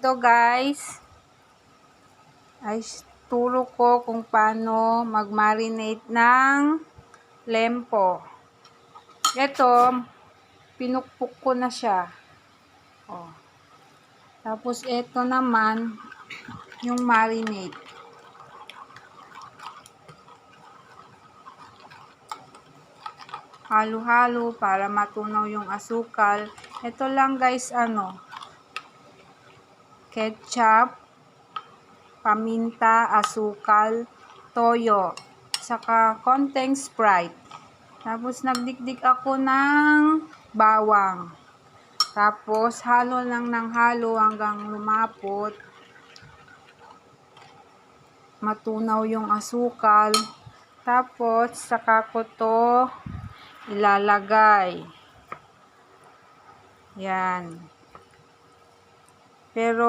Ito guys, ay turo ko kung paano mag-marinate ng lempo. Ito, pinukpok ko na siya. Oh. Tapos ito naman, yung marinate. Halo-halo para matunaw yung asukal. Ito lang guys, ketchup, paminta, asukal, toyo, saka konting Sprite. Tapos nagdikdik ako ng bawang. Tapos halo lang ng halo hanggang lumapot. Matunaw yung asukal. Tapos saka ko to ilalagay. Yan. Pero